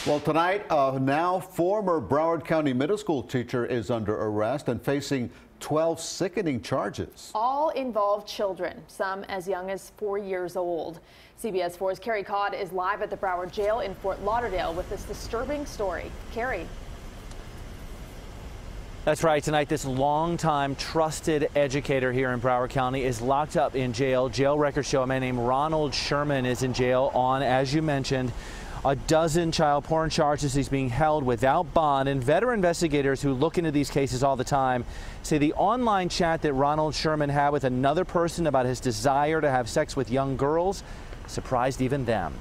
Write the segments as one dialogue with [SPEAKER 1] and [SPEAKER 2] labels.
[SPEAKER 1] Well, tonight, a now former Broward County middle school teacher is under arrest and facing 12 sickening charges.
[SPEAKER 2] All involve children, some as young as 4 years old. CBS 4's Carrie Codd is live at the Broward jail in Fort Lauderdale with this disturbing story. Carrie.
[SPEAKER 3] That's right. Tonight, this longtime trusted educator here in Broward County is locked up in jail. Jail records show a man named Ronald Sherman is in jail on, as you mentioned, a dozen child porn charges. He's being held without bond, and veteran investigators who look into these cases all the time say the online chat that Ronald Sherman had with another person about his desire to have sex with young girls surprised even them.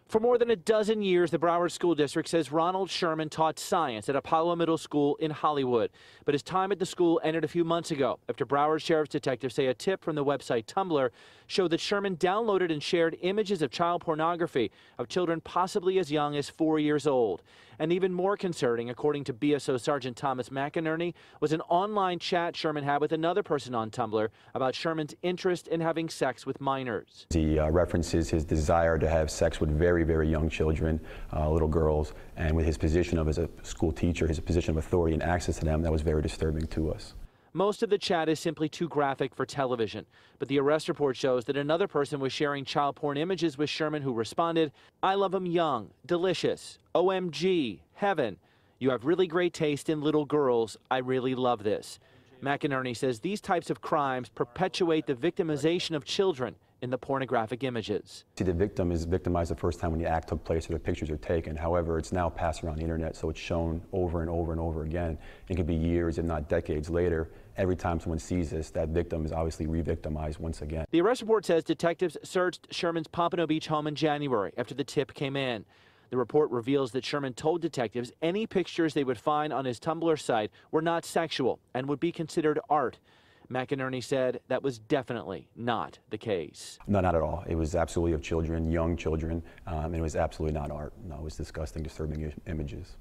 [SPEAKER 3] For more than a dozen years, the Broward School District says Ronald Sherman taught science at Apollo Middle School in Hollywood. But his time at the school ended a few months ago after Broward Sheriff's detectives say a tip from the website Tumblr showed that Sherman downloaded and shared images of child pornography of children possibly as young as 4 years old. And even more concerning, according to BSO Sergeant Thomas McInerney, was an online chat Sherman had with another person on Tumblr about Sherman's interest in having sex with minors.
[SPEAKER 4] He references his desire to have sex with very young children, little girls, and with his position as a school teacher, his position of authority and access to them, that was very disturbing to us.
[SPEAKER 3] Most of the chat is simply too graphic for television, but the arrest report shows that another person was sharing child porn images with Sherman, who responded, "I love him young, delicious, OMG, heaven. You have really great taste in little girls. I really love this." McInerney says these types of crimes perpetuate the victimization of children in the pornographic images.
[SPEAKER 4] See, the victim is victimized the first time when the act took place or the pictures are taken. However, it's now passed around the internet, so it's shown over and over and over again. It could be years, if not decades later. Every time someone sees this, that victim is obviously re-victimized once again.
[SPEAKER 3] The arrest report says detectives searched Sherman's Pompano Beach home in January after the tip came in. The report reveals that Sherman told detectives any pictures they would find on his Tumblr site were not sexual and would be considered art. McInerney said that was definitely not the case.
[SPEAKER 4] No, not at all. It was absolutely of children, young children, and it was absolutely not art. No, it was disgusting, disturbing images.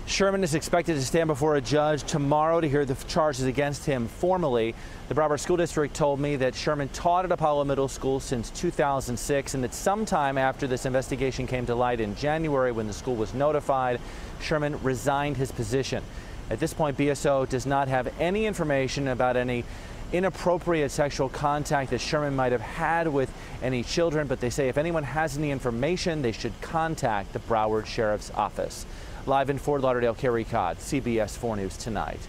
[SPEAKER 3] Sherman is expected to stand before a judge tomorrow to hear the charges against him formally. The Broward School District told me that Sherman taught at Apollo Middle School since 2006 and that sometime after this investigation came to light in January, when the school was notified, Sherman resigned his position. At this point, BSO does not have any information about any inappropriate sexual contact that Sherman might have had with any children, but they say if anyone has any information, they should contact the Broward Sheriff's Office. Live in Fort Lauderdale, Carrie Codd, CBS 4 News Tonight.